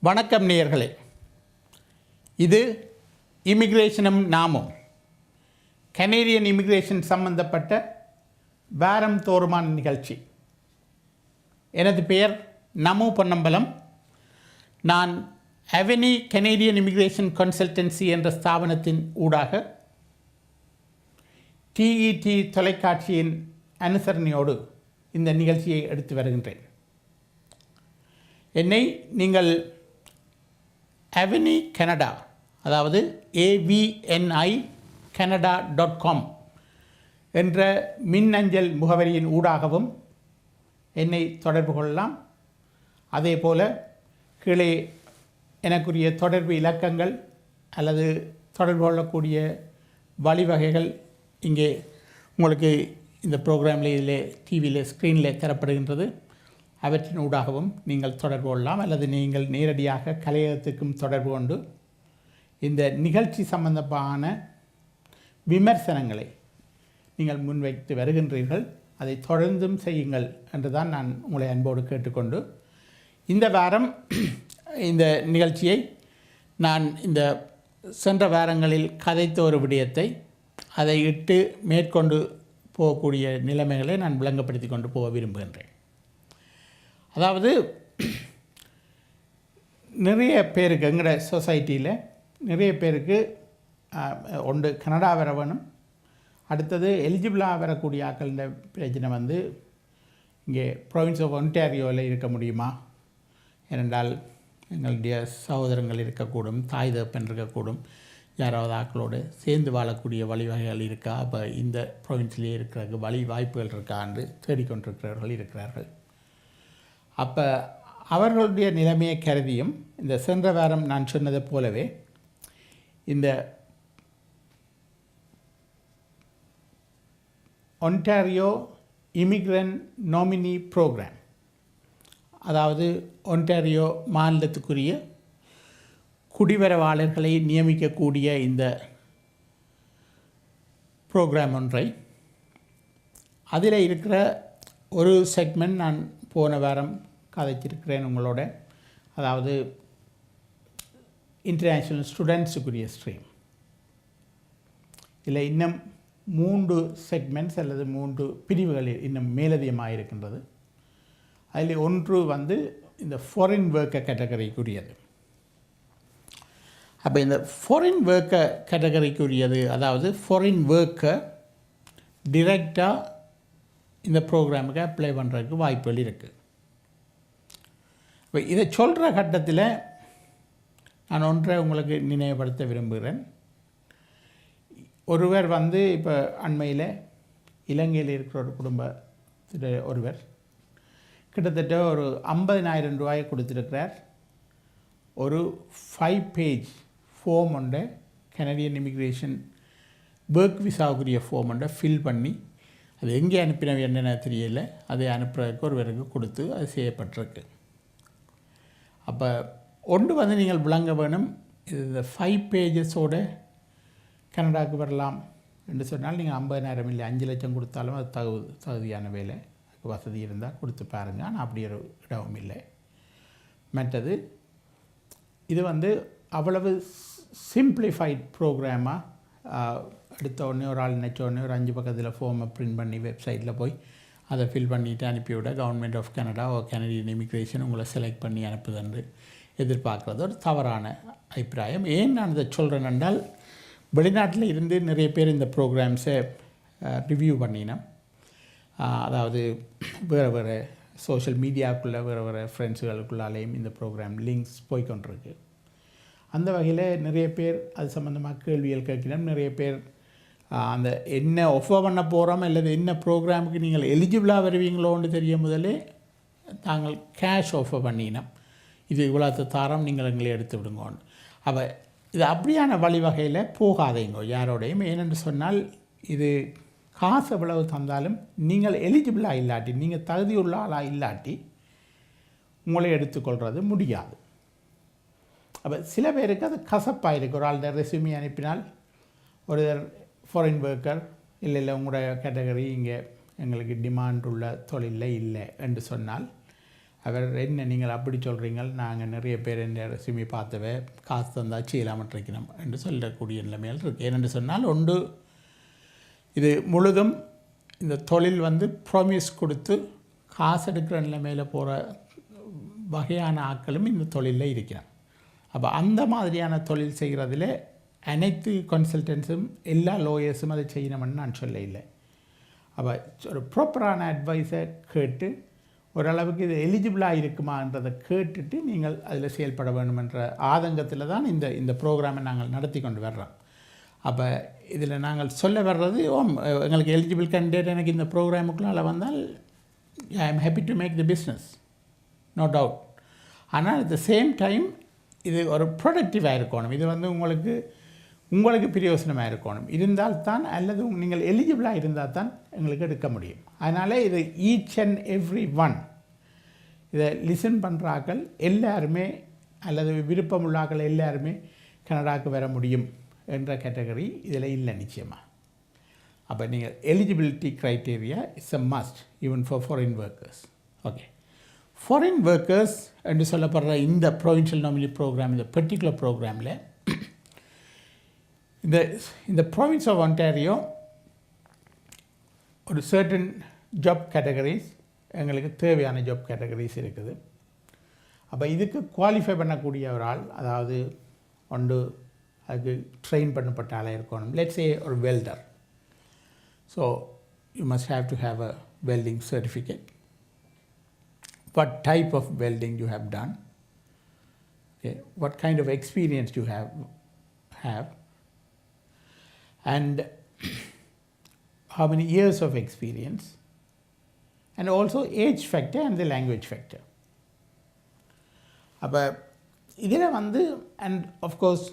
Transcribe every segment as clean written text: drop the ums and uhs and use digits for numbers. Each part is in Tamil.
வணக்கம் நேயர்களே, இது இமிக்ரேஷனும் நாமும் கனேடியன் இமிக்ரேஷன் சம்பந்தப்பட்ட வாரம் தோறுமான நிகழ்ச்சி. எனது பெயர் நமு பொன்னம்பலம். நான் அவெனி கனேடியன் இமிக்ரேஷன் கன்சல்டன்சி என்ற ஸ்தாபனத்தின் ஊடாக டிஇடி தொலைக்காட்சியின் அனுசரணையோடு இந்த நிகழ்ச்சியை எடுத்து வருகின்றேன். என்னை நீங்கள் அவெனி கனடா, அதாவது AVNI canada.com என்ற மின்னஞ்சல் முகவரியின் ஊடாகவும் என்னை தொடர்பு கொள்ளலாம். அதே போல் கீழே எனக்குரிய தொடர்பு இலக்கங்கள் அல்லது தொடர்பு கொள்ளக்கூடிய வழிவகைகள் இங்கே உங்களுக்கு இந்த ப்ரோக்ராமில் இதில் டிவியில் ஸ்க்ரீனில் தரப்படுகின்றது. அவற்றின் ஊடாகவும் நீங்கள் தொடர்பு கொள்ளலாம் அல்லது நீங்கள் நேரடியாக கலையகத்துக்கும் தொடர்பு கொண்டு இந்த நிகழ்ச்சி சம்பந்தமான விமர்சனங்களை நீங்கள் முன்வைத்து வருகின்றீர்கள். அதை தொடர்ந்தும் செய்யுங்கள் என்று தான் நான் உங்களை அன்போடு கேட்டுக்கொண்டு, இந்த வாரம் இந்த நிகழ்ச்சியை நான் இந்த சென்ற வாரங்களில் கதைத்த ஒரு விடயத்தை அதை இட்டு மேற்கொண்டு போகக்கூடிய நிலைமைகளை நான் விளங்கப்படுத்தி கொண்டு போக விரும்புகின்றேன். அதாவது நிறைய பேருக்கு எங்களோட சொசைட்டியில் நிறைய பேருக்கு ஒன்று கனடா வர வேணும், அடுத்தது எலிஜிபிளாக வரக்கூடிய ஆக்கள பிரச்சனை வந்து இங்கே ப்ரொவின்ஸ் ஆஃப் ஒன்டாரியோவில் இருக்க முடியுமா, ஏனென்றால் எங்களுடைய சகோதரங்கள் இருக்கக்கூடும், தாய் தகப்பன் இருக்கக்கூடும், யாராவது ஆக்களோடு சேர்ந்து வாழக்கூடிய வழிவகைகள் இருக்கா, அப்போ இந்த ப்ரொவின்ஸ்லேயே இருக்கிற வழி வாய்ப்புகள் இருக்கா என்று தேடிக்கொண்டிருக்கிறவர்கள் இருக்கிறார்கள். அப்போ அவர்களுடைய நிலைமையை கருதியும் இந்த சென்ற வாரம் நான் சொன்னதை போலவே இந்த ஒன்டாரியோ இமிக்ரண்ட் நாமினி ப்ரோக்ராம், அதாவது ஒன்டாரியோ மாநிலத்துக்குரிய குடிவரவாளர்களை நியமிக்கக்கூடிய இந்த ப்ரோக்ராம் ஒன்றை, அதில் இருக்கிற ஒரு செக்மெண்ட் நான் போன வாரம் கதைச்சிருக்கிறேன் உங்களோட. அதாவது இன்டர்நேஷ்னல் ஸ்டூடெண்ட்ஸுக்குரிய ஸ்ட்ரீம். இதில் இன்னும் 3 செக்மெண்ட்ஸ் அல்லது 3 பிரிவுகள் இன்னும் மேலதிகமாக இருக்கின்றது. அதில் ஒன்று வந்து இந்த ஃபாரின் ஒர்க்கர் கேட்டகரிக்குரியது. அப்போ இந்த ஃபாரின் ஒர்க்கர் கேட்டகரிக்குரியது, அதாவது ஃபாரின் ஒர்க்கர் டிரெக்டாக இந்த ப்ரோக்ராமுக்கு அப்ளை பண்ணுறதுக்கு வாய்ப்புகள் இருக்குது. இப்போ இதை சொல்கிற கட்டத்தில் நான் ஒன்றை உங்களுக்கு நினைவுபடுத்த விரும்புகிறேன். ஒருவர் வந்து இப்போ அண்மையில் இலங்கையில் இருக்கிற ஒரு குடும்பத்தில் ஒருவர் கிட்டத்தட்ட ஒரு 50,000 ரூபாயை கொடுத்துருக்கிறார். ஒரு 5 பேஜ் ஃபார்ம் ஒன்றை, கனடியன் இமிக்ரேஷன் ஒர்க் விசாவுக்குரிய ஃபார்ம் ஒன்றை ஃபில் பண்ணி, அது எங்கே அனுப்பினவை என்னென்ன தெரியல, அதை அனுப்புறதுக்கு ஒருவருக்கு கொடுத்து அது செய்யப்பட்டிருக்கு. அப்போ ஒன்று வந்து நீங்கள் விளங்க வேணும், இது இந்த 5 பேஜஸோடு கனடாவுக்கு வரலாம் என்று சொன்னால் நீங்கள் 50,000 இல்லை 5 லட்சம் கொடுத்தாலும் அது தகுதியான வேலை, வசதி இருந்தால் கொடுத்து பாருங்கள். ஆனால் அப்படி ஒரு இடமும் இல்லை. மற்றது இது வந்து அவ்வளவு சிம்பிளிஃபைட் ப்ரோக்ராமாக எடுத்த உடனே ஒரு ஆள் நினச்ச உடனே ஒரு 5 பக்கத்தில் ஃபார்மை பிரிண்ட் பண்ணி வெப்சைட்டில் போய் அதை ஃபில் பண்ணிவிட்டு அனுப்பிவிட government of Canada or Canadian immigration உங்களை செலக்ட் பண்ணி அனுப்புதுன்னு எதிர்பார்க்குறது ஒரு தவறான அபிப்பிராயம். ஏன் நான் இதை சொல்கிறேன் என்றால், வெளிநாட்டில் இருந்து நிறைய பேர் இந்த ப்ரோக்ராம்ஸை ரிவ்யூ பண்ணினோம். அதாவது வேறு சோஷியல் மீடியாவுக்குள்ளே வேறு ஃப்ரெண்ட்ஸுகளுக்குள்ளாலேயும் இந்த ப்ரோக்ராம் லிங்க்ஸ் போய்கொண்டிருக்கு. அந்த வகையில் நிறைய பேர் அது சம்மந்தமாக கேள்விகள் கேட்கணும். நிறைய பேர் அந்த என்ன ஆஃபர் பண்ண போகிறோம் அல்லது என்ன ப்ரோக்ராமுக்கு நீங்கள் எலிஜிபிளாக வருவீங்களோன்னு தெரிய முதலே தாங்கள் கேஷ் ஆஃபர் பண்ணினோம், இது இவ்வளோ தாரம் நீங்கள் எங்களை எடுத்து விடுங்கன்னு. அப்போ இது அப்படியான வழிவகையில் போகாதீங்க யாரோடையும். ஏனென்று சொன்னால், இது காசு எவ்வளவு தந்தாலும் நீங்கள் எலிஜிபிளாக இல்லாட்டி, நீங்கள் தகுதியுள்ள ஆளாக இல்லாட்டி உங்களை எடுத்துக்கொள்வது முடியாது. அப்போ சில பேருக்கு அது கசப்பாக இருக்குது. ஒரு ஆள்கிட்ட ரெஸ்யூமி அனுப்பினால் ஒரு ஃபாரின் ஒர்க்கர் இல்லை உங்களோட கேட்டகரி இங்கே எங்களுக்கு டிமாண்ட் உள்ள தொழிலில் இல்லை என்று சொன்னால் அவர் என்ன நீங்கள் அப்படி சொல்கிறீங்க, நாங்கள் நிறைய பேர் இந்த ரெசியூமே பார்த்தவை காசு தந்தால் செய்யலாமட்டு இருக்கணும் என்று சொல்லக்கூடிய நிலைமையில் இருக்குது. ஏனென்று சொன்னால் ஒன்று, இது முழுதும் இந்த தொழில் வந்து ப்ராமிஸ் கொடுத்து காசு எடுக்கிற நிலைமையில் போகிற வகையான ஆட்களும் இந்த தொழிலில் இருக்கிறான். அப்போ அந்த மாதிரியான தொழில் செய்கிறதுல அனைத்து கன்சல்டன்ஸும் எல்லா லோயர்ஸும் அதை செய்யணும்னு நான் சொல்ல இல்லை. அப்போ ஒரு ப்ராப்பரான அட்வைஸை கேட்டு ஓரளவுக்கு இது எலிஜிபிளாக இருக்குமான்றதை கேட்டுட்டு நீங்கள் அதில் செயல்பட வேண்டுமென்ற ஆதங்கத்தில் தான் இந்த ப்ரோக்ராமை நாங்கள் நடத்தி கொண்டு வர்றோம். அப்போ இதில் நாங்கள் சொல்ல வர்றது, எங்களுக்கு எலிஜிபிள் கேண்டிடேட் எனக்கு இந்த ப்ரோக்ராமுக்குள்ளே வந்தால் I am happy to make the business, no doubt. ஆனால் அட் த சேம் டைம் இது ஒரு ப்ரொடக்டிவாக இருக்கணும். இது வந்து உங்களுக்கு பிரயோசனமாக இருக்கணும் இருந்தால்தான், அல்லது நீங்கள் எலிஜிபிளாக இருந்தால் தான் எங்களுக்கு எடுக்க முடியும். அதனால் இது ஈச் அண்ட் எவ்ரி ஒன் இதை லிசன் பண்ணுறாக்கள் எல்லாருமே அல்லது விருப்பமுள்ளாக்கள் எல்லாருமே கனடாவுக்கு வர முடியும் என்ற கேட்டகரி இதில் இல்லை நிச்சயமாக. அப்போ நீங்கள் eligibility criteria it's a must even for foreign workers. Okay, foreign workers என்று சொல்லப்படுற இந்த ப்ரொவின்ஷியல் நாமினி ப்ரோக்ராம், இந்த பர்டிகுலர் ப்ரோக்ராமில் இந்த ப்ராவின்ஸ் ஆஃப் ஒன்டாரியோ ஒரு சர்டன் ஜாப் கேட்டகரிஸ், எங்களுக்கு தேவையான ஜாப் கேட்டகரிஸ் இருக்குது. அப்போ இதுக்கு குவாலிஃபை பண்ணக்கூடிய ஒரு ஆள், அதாவது ஒன்று அதுக்கு ட்ரெயின் பண்ணப்பட்ட ஆளாக இருக்கணும். லெட்ஸ் சே ஒரு welder. So you must have to have a welding certificate. What type of welding you have done, okay, what kind of experience you have, and how many years of experience, and also age factor and the language factor. அப்போ இதில் வந்து அண்ட் ஆஃப்கோர்ஸ்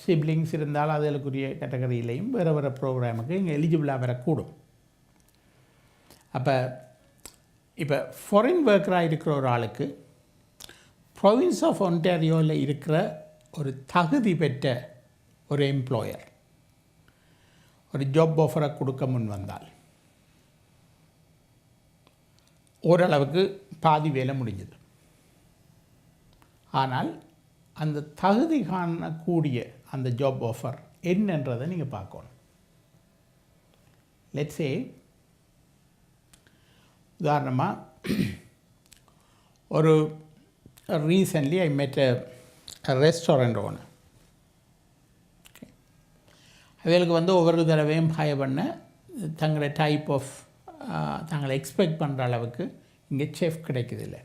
சிப்ளிங்ஸ் இருந்தால் அதுக்குரிய கேட்டகரியிலையும் வேறு வேறு ப்ரோக்ராமுக்கு இங்கே எலிஜிபிளாக வரக்கூடும். அப்போ இப்போ ஃபாரின் ஒர்க்கராக இருக்கிற ஒரு ஆளுக்கு ப்ரொவின்ஸ் ஆஃப் ஒன்டாரியோவில் இருக்கிற ஒரு தகுதி பெற்ற ஒரு எம்ப்ளாயர் ஒரு ஜாப் ஆஃபரை கொடுக்க முன் வந்தால் ஓரளவுக்கு பாதி வேலை முடிஞ்சது. ஆனால் அந்த தகுதி காணக்கூடிய அந்த ஜாப் ஆஃபர் என்னன்றதை நீங்கள் பார்க்கணும். லெட்ஸ் சே உதாரணமாக ஒரு ரீசன்ட்லி ஐ மெட் அ ரெஸ்டாரண்ட் ஓனர். அவங்களுக்கு வந்து ஒவ்வொரு தடவையும் ஹையர் பண்ண தங்களோட டைப் ஆஃப் தாங்களை எக்ஸ்பெக்ட் பண்ணுற அளவுக்கு இங்கே செஃப் கிடைக்குதில்ல.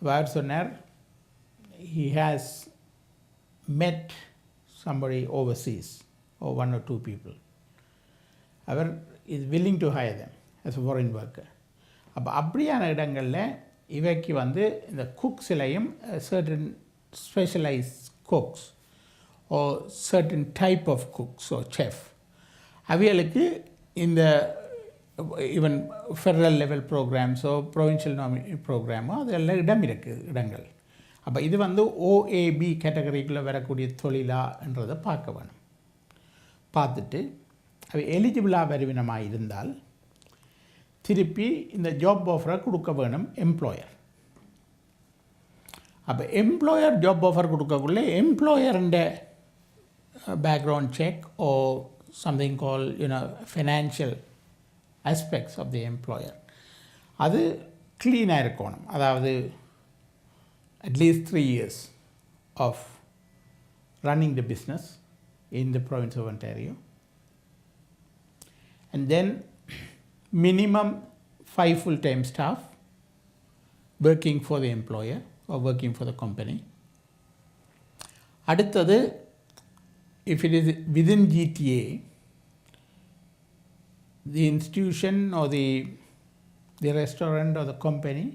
அவர் சொன்னார், he has met somebody overseas or one or two people. Our is willing to hire them as a foreign worker. அப்போ அப்படியான இடங்களில் இவைக்கு வந்து இந்த குக்ஸ்லையும் certain specialized cooks or certain type of cooks or chef அவைகளுக்கு இந்த ஈவன் ஃபெடரல் லெவல் ப்ரோக்ராம்ஸோ ப்ரொவின்ஷியல் நாமினி ப்ரோக்ராமோ அதெல்லாம் இடங்கள். அப்போ இது வந்து ஓஏபி கேட்டகரிக்குள்ளே வரக்கூடிய தொழிலான்றதை பார்க்க வேணும். பார்த்துட்டு அவை எலிஜிபிளாக வருவினமாக இருந்தால் திருப்பி இந்த ஜாப் ஆஃபரை கொடுக்க வேணும் எம்ப்ளாயர். அப்போ எம்ப்ளாயர் ஜாப் ஆஃபர் கொடுக்கக்குள்ளே எம்ப்ளாயருண்ட background check or something call financial aspects of the employer அது க்ளீனாக இருக்கணும். அதாவது at least 3 years of running the business in the province of Ontario, and then minimum 5 full-time staff working for the employer or working for the company. அடுத்தது, if it is within GTA, the institution or the restaurant or the company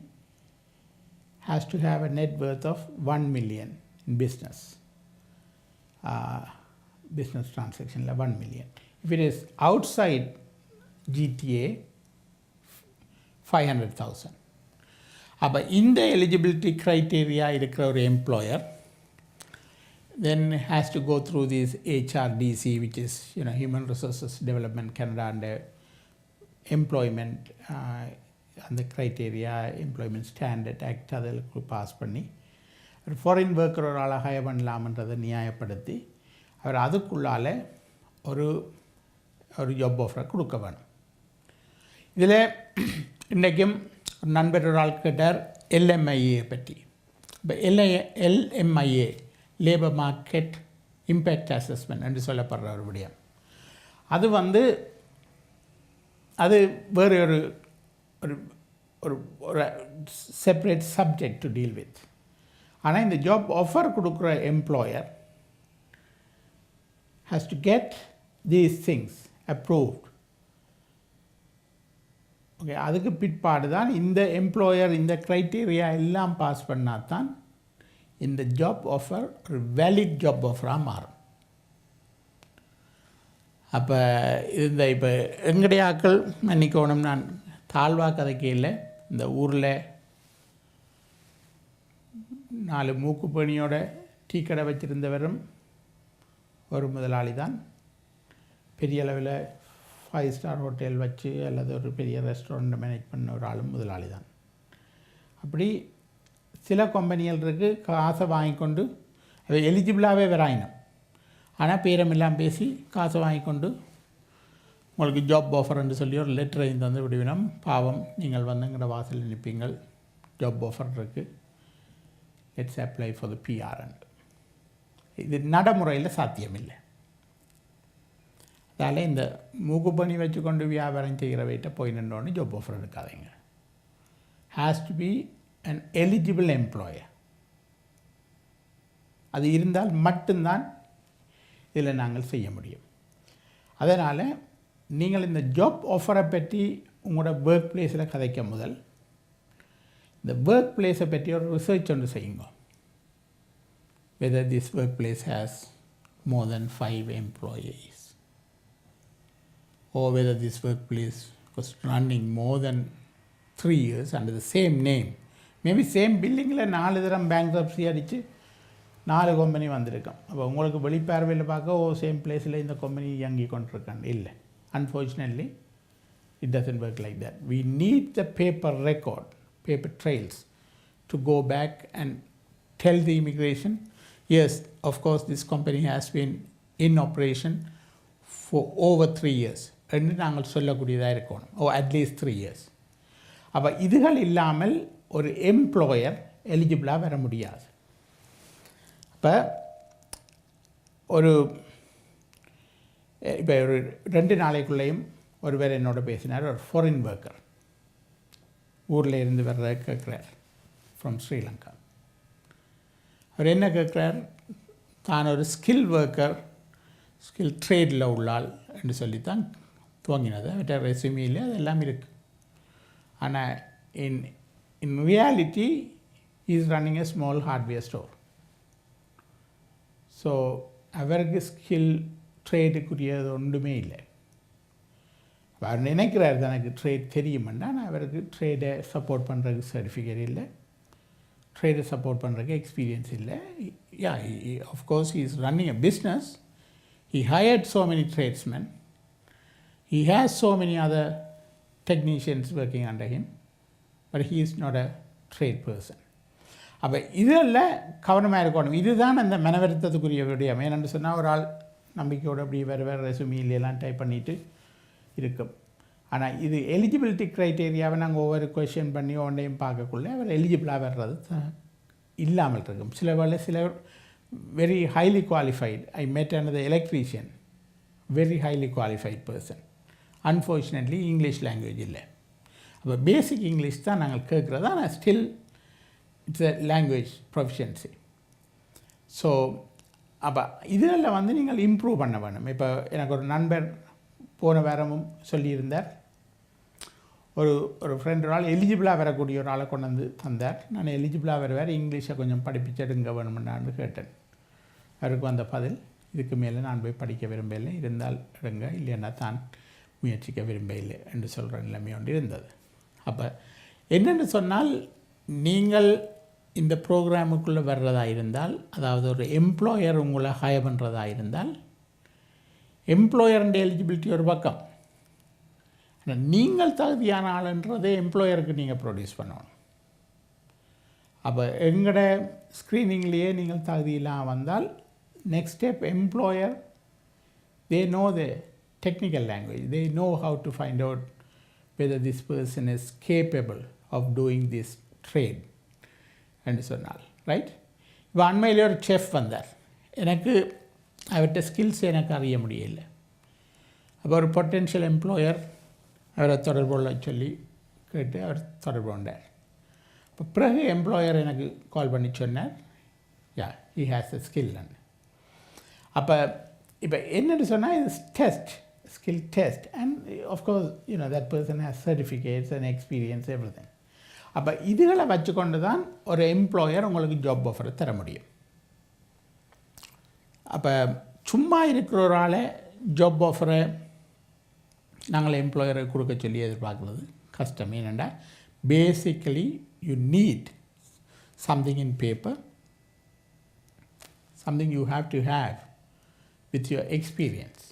has to have a net worth of 1 million in business transaction, 1 million. If it is outside GTA, 500,000. அப்போ இந்த eligibility criteria இருக்கிற ஒரு employer then has to go through this HRDC, which is Human Resources Development Canada and employment அந்த க்ரைட்டீரியா எம்ப்ளாய்மெண்ட் ஸ்டாண்டர்ட் ஆக்ட் அதற்கு பாஸ் பண்ணி ஒரு ஃபாரின் ஒர்க்கர் ஒரு ஆளை ஹையர் பண்ணலாம்ன்றதை நியாயப்படுத்தி அவர் அதுக்குள்ளால் ஒரு ஜாப் ஆஃபரை கொடுக்க வேணும். இதில் இன்றைக்கும் ஒரு நண்பர் ஒரு ஆள் கேட்டார் எல்எம்ஐஏ பற்றி. இப்போ LMIA labour market impact assessment என்று சொல்லப்படுற ஒரு விடயம். அது வேறு ஒரு separate subject to deal with. ஆனால் இந்த ஜாப் ஆஃபர் கொடுக்குற employer has to get these things approved. Okay, அதுக்கு பிற்பாடு தான் இந்த எம்ப்ளாயர் இந்த க்ரைட்டீரியா எல்லாம் பாஸ் பண்ணால் தான் இந்த ஜாப் ஆஃபர் ஒரு வேலிட் ஜாப் ஆஃபராக மாறும். அப்போ இப்போ எங்களுடைய ஆக்கள் மன்னிக்கணும், நான் தாழ்வாக கதைக்கையில் இந்த ஊரில் 4 மூக்குப்பணியோட டீ கடை வச்சுருந்தவரும் ஒரு முதலாளி தான். பெரிய அளவில் 5 ஸ்டார் ஹோட்டல் வச்சு அல்லது ஒரு பெரிய ரெஸ்டாரண்ட் மேனேஜ் பண்ண ஒரு ஆளும் முதலாளி தான். அப்படி சில கம்பெனிகள் இருக்குது, காசை வாங்கி கொண்டு அது எலிஜிபிளாகவே வராயினும், ஆனால் பேரமெல்லாம் பேசி காசை வாங்கி கொண்டு உங்களுக்கு ஜாப் ஆஃபர்ன்னு சொல்லி ஒரு லெட்டரை தந்து விடுவினோம். பாவம், நீங்கள் வந்து எங்களோட வாசலில் நிற்பீங்கள், ஜாப் ஆஃபர் இருக்குது, லெட்ஸ் அப்ளை ஃபார் த பிஆர்ன்னு. இது நடைமுறையில் சாத்தியமில்லை. அதால் இந்த மூக்குப்பணி வச்சுக்கொண்டு வியாபாரம் செய்கிறவைகிட்ட போய் நின்றோன்னு ஜாப் ஆஃபர் எடுக்காதீங்க. Has to be an eligible employer. அது இருந்தால் மட்டும்தான் இதில் நாங்கள் செய்ய முடியும். அதனால் நீங்கள் இந்த ஜாப் ஆஃபரை பற்றி உங்களோட ஒர்க் பிளேஸில் கதைக்க முதல் இந்த ஒர்க் பிளேஸை பற்றி ஒரு ரிசர்ச் ஒன்று செய்யுங்க. whether this workplace has more than 5 employees or whether this workplace was running more than 3 years under the same name. Maybe same பில்டிங்கில் 4 தரம் பேங்க்ரப்சி அடித்து 4 கம்பெனி வந்திருக்கோம். அப்போ உங்களுக்கு வெளிப்பார்வையில் பார்க்க சேம் பிளேஸில் இந்த கம்பெனி இயங்கி கொண்டிருக்காங்க. இல்லை, unfortunately it doesn't work like that. We need the paper record, paper trails to go back and tell the immigration, yes of course this company has been in operation for over 3 years என்று நாங்கள் சொல்லக்கூடியதாக இருக்கணும். At least 3 years. அப்போ இதுகள் இல்லாமல் ஒரு எம்ப்ளாயர் எலிஜிபிளாக வர முடியாது. இப்போ ஒரு 2 நாளைக்குள்ளேயும் ஒருவர் என்னோட பேசினார். ஒரு ஃபாரின் ஒர்க்கர் ஊரில் இருந்து வர்ற கேட்குறார், ஃப்ரம் ஸ்ரீலங்கா. அவர் என்ன கேட்குறார், தான் ஒரு ஸ்கில் ஒர்க்கர், ஸ்கில் ட்ரேடில் உள்ளாள் என்று சொல்லித்தான் துவங்கினது. அவர்கிட்ட ரெஸ்யூமியில் அதெல்லாம் இருக்குது. ஆனால் in reality he is running a small hardware store. So அவருக்கு ஸ்கில் ட்ரேடுக்குரியது ஒன்றுமே இல்லை. அவர் நினைக்கிறார் எனக்கு ட்ரேட் தெரியுமெண்டா, ஆனால் அவருக்கு ட்ரேடை சப்போர்ட் பண்ணுறதுக்கு சர்டிஃபிகேட் இல்லை, ட்ரேடை சப்போர்ட் பண்ணுறதுக்கு எக்ஸ்பீரியன்ஸ் இல்லை. யா, of course he is running a business. He hired so many tradesmen. He has so many other technicians working under him, but he is not a trade person. அப்போ இதில் கவனமாக இருக்கணும். இதுதான் அந்த மனவருத்தத்துக்குரிய விடயம். ஏன்னு சொன்னால் ஒரு ஆள் நம்பிக்கையோடு அப்படி வேறு ரெசுமிலாம் டைப் பண்ணிவிட்டு இருக்கும். ஆனால் இது எலிஜிபிலிட்டி க்ரைட்டீரியாவை நாங்கள் ஒவ்வொரு கொஷின் பண்ணி ஒன்றையும் பார்க்கக்குள்ளே அவர் எலிஜிபிளாக வர்றது இல்லாமல் இருக்கும். சிலர் வெரி ஹைலி குவாலிஃபைடு. ஐ met another electrician, very highly qualified person. Unfortunately English language இல்லை. அப்போ பேசிக் இங்கிலீஷ் தான் நாங்கள் கேட்குறது. ஆனால் still it's a language proficiency. So அப்போ இதில் வந்து நீங்கள் இம்ப்ரூவ் பண்ண வேணும். இப்போ எனக்கு ஒரு நண்பர் போன வாரமும் சொல்லியிருந்தார், ஒரு ஃப்ரெண்ட் ஒரு ஆள் எலிஜிபிளாக வரக்கூடிய ஒரு ஆளை கொண்டு வந்து தந்தார். நான் எலிஜிபிளாக வருவார், இங்கிலீஷை கொஞ்சம் படிப்பிச்செடுங்க வேணுமென்னான்னு கேட்டேன். அவருக்கு வந்த பதில், இதுக்கு மேலே நான் போய் படிக்க விரும்பவில்லை, இருந்தால் எடுங்க, இல்லைன்னா தான் முயற்சிக்க விரும்பவில்லை என்று சொல்கிற நிலைமை ஒன்று இருந்தது. அப்போ என்னென்னு சொன்னால், நீங்கள் இந்த ப்ரோக்ராமுக்குள்ளே வர்றதா இருந்தால், அதாவது ஒரு எம்ப்ளாயர் உங்களை ஹயர் பண்ணுறதா இருந்தால், எம்ப்ளாயருடைய எலிஜிபிலிட்டி ஒரு பக்கம், நீங்கள் தகுதியான ஆளுன்றதை எம்ப்ளாயருக்கு நீங்கள் ப்ரொடியூஸ் பண்ணணும். அப்போ எங்களோட ஸ்க்ரீனிங்லேயே நீங்கள் தகுதியெல்லாம் வந்தால் next step employer they know the technical language, they know how to find out whether this person is capable of doing this trade என்று சொன்னால் ரைட். இப்போ அண்மையிலே ஒரு செஃப் வந்தார், எனக்கு அவர்கிட்ட ஸ்கில்ஸ் எனக்கு அறிய முடியலை. அப்போ ஒரு பொட்டென்ஷியல் எம்ப்ளாயர் அவரை தொடர்பு கொள்ள சொல்லி கேட்டு அவர் தொடர்பு கொண்டார். இப்போ பிறகு எம்ப்ளாயர் எனக்கு கால் பண்ணி சொன்னார், yeah he has a skill. அப்போ இப்போ என்னென்னு சொன்னால் இது test, skill test, and of course that person has certificates and experience everything. அப்போ இதுகளை வச்சுக்கொண்டு தான் ஒரு எம்ப்ளாயர் உங்களுக்கு ஜாப் ஆஃபரை தர முடியும். அப்போ சும்மா இருக்கிற ஒரு ஆளை ஜாப் ஆஃபரை நாங்கள் எம்ப்ளாயரை கொடுக்க சொல்லி எதிர்பார்க்குறது கஷ்டம். ஏனெண்டா basically you need something in paper, something you have to have with your experience.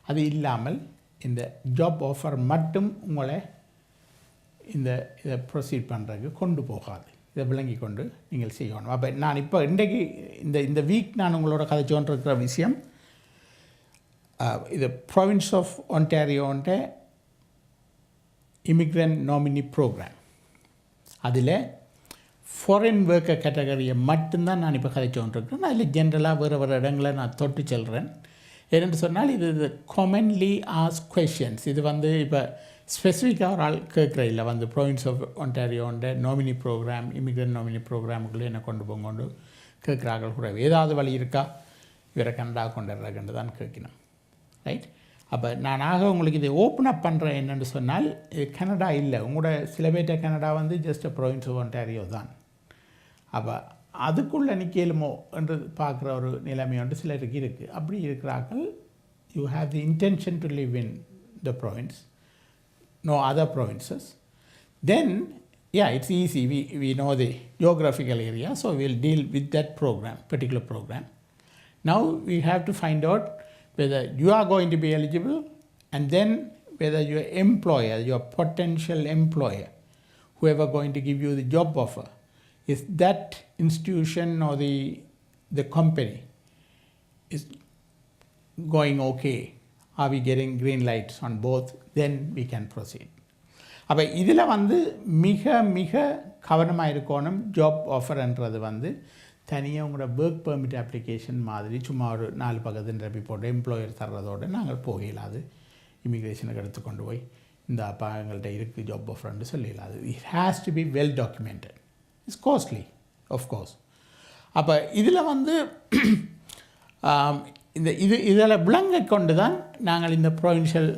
அது இல்லாமல் இந்த ஜாப் ஆஃபர் மட்டும் உங்களை இதை ப்ரொசீட் பண்ணுறதுக்கு கொண்டு போகாது. இதை விளங்கி கொண்டு நீங்கள் செய்யணும். அப்போ நான் இப்போ இன்றைக்கு இந்த வீக் நான் உங்களோட கதைச்சோன்றிருக்கிற விஷயம், இது ப்ரொவின்ஸ் ஆஃப் ஒன்டாரியோன்ற இமிக்ரண்ட் நாமினி ப்ரோக்ராம். அதில் ஃபாரின் ஒர்க்கர் கேட்டகரியை மட்டும்தான் நான் இப்போ கதைச்சோன்றிருக்கிறேன். அதில் ஜென்ரலாக வேறு இடங்களை நான் தொட்டு செல்கிறேன். ஏனென்று சொன்னால் இது காமன்லி ஆஸ்க் கொஷின்ஸ். இது இப்போ ஸ்பெசிஃபிக்காக ஒரு ஆள் கேட்குற இல்லை, ப்ரொவின்ஸ் ஆஃப் ஒன்டாரியோன்ற நாமினி ப்ரோக்ராம், இமிக்ரண்ட் நாமினி ப்ரோக்ராமுக்குள்ளே என்னை கொண்டு போங்கொண்டு கேட்குறார்கள் கூட. ஏதாவது வழி இருக்கா இவரை கனடா கொண்டுறதுன்னு தான் கேட்கணும், ரைட். அப்போ நான் உங்களுக்கு இதை ஓப்பன் அப் பண்ணுறேன் என்னென்னு சொன்னால், இது கனடா இல்லை, உங்களோட சில பேர்ட்ட Canada just province of Ontario தான். அப்போ அதுக்குள்ளே நிற்கலுமோ என்று பார்க்குற ஒரு நிலைமை சிலருக்கு இருக்குது. அப்படி இருக்கிறார்கள், you have the intention to live in the province, no other provinces, then yeah, it's easy. We know the geographical area, so we'll deal with that particular program. Now we have to find out whether you are going to be eligible, and then whether your employer, your potential employer, whoever going to give you the job offer, is that institution or the company is going okay. Are we getting green lights on both? Then we can proceed. அப்போ இதில் மிக மிக கவனமாக இருக்கணும். ஜாப் ஆஃபர்ன்றது தனியாக உங்களோட ஒர்க் பெர்மிட் அப்ளிகேஷன் மாதிரி சும்மா ஒரு 4 பக்கத்து நிரப்பி போட்டு எம்ப்ளாயர் தர்றதோடு நாங்கள் போகலாது. இமிக்ரேஷனுக்கு எடுத்துக்கொண்டு போய் இந்த அப்பா எங்கள்கிட்ட இருக்குது ஜாப் ஆஃபர்ன்னு சொல்லிடலாது. It has to be well documented. It's costly of course. அப்போ இதில் இதில் விளங்க கொண்டு தான் நாங்கள் இந்த provincial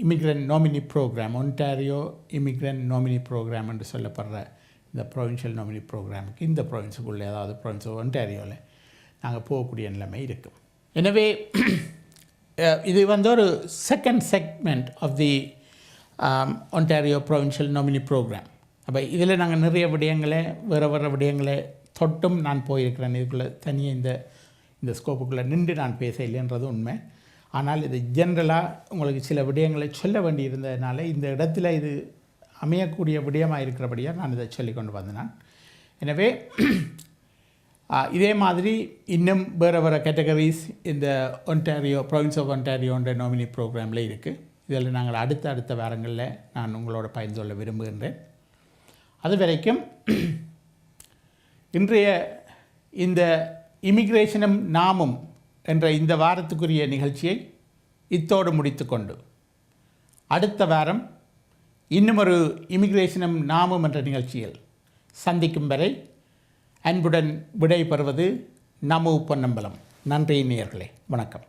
immigrant nominee program, Ontario immigrant nominee program என்று சொல்லப்படுற இந்த ப்ரொவின்ஷியல் நாமினி ப்ரோக்ராமுக்கு இந்த ப்ரொவின்ஸுக்குள்ளே, அதாவது ப்ரொவின்ஸ் ஆஃப் ஒன்டாரியோவில் நாங்கள் போகக்கூடிய நிலைமை இருக்கும். எனவே இது ஒரு second segment of the Ontario provincial nominee program. அப்போ இதில் நாங்கள் நிறைய விடயங்களை வேறு விடயங்களை தொட்டும் நான் போயிருக்கிறேன். இதுக்குள்ளே தனியாக இந்த ஸ்கோப்புக்குள்ளே நின்று நான் பேச இல்லைன்றது உண்மை. ஆனால் இது ஜென்ரலாக உங்களுக்கு சில விடயங்களை சொல்ல வேண்டியிருந்ததுனால இந்த இடத்துல இது அமையக்கூடிய விடயமாக இருக்கிறபடியாக நான் இதை சொல்லிக்கொண்டு வந்தேன். எனவே இதே மாதிரி இன்னும் வேறு கேட்டகரிஸ் இந்த ஒன்டாரியோ ப்ரொவின்ஸ் ஆஃப் ஒன்டாரியோன்ற நாமினி ப்ரோக்ராமில் இருக்குது. இதில் நாங்கள் அடுத்த வாரங்களில் நான் உங்களோட பகிர்ந்து கொள்ள விரும்புகின்றேன். அது வரைக்கும் இன்றைய இந்த இமிக்ரேஷனும் நாமும் என்ற இந்த வாரத்துக்குரிய நிகழ்ச்சியை இத்தோடு முடித்துக்கொண்டு அடுத்த வாரம் இன்னும் ஒரு இமிக்ரேஷனும் நாமும் என்ற நிகழ்ச்சியில் சந்திக்கும் வரை அன்புடன் விடை பெறுவது நமு பொன்னம்பலம். நன்றி நேயர்களே, வணக்கம்.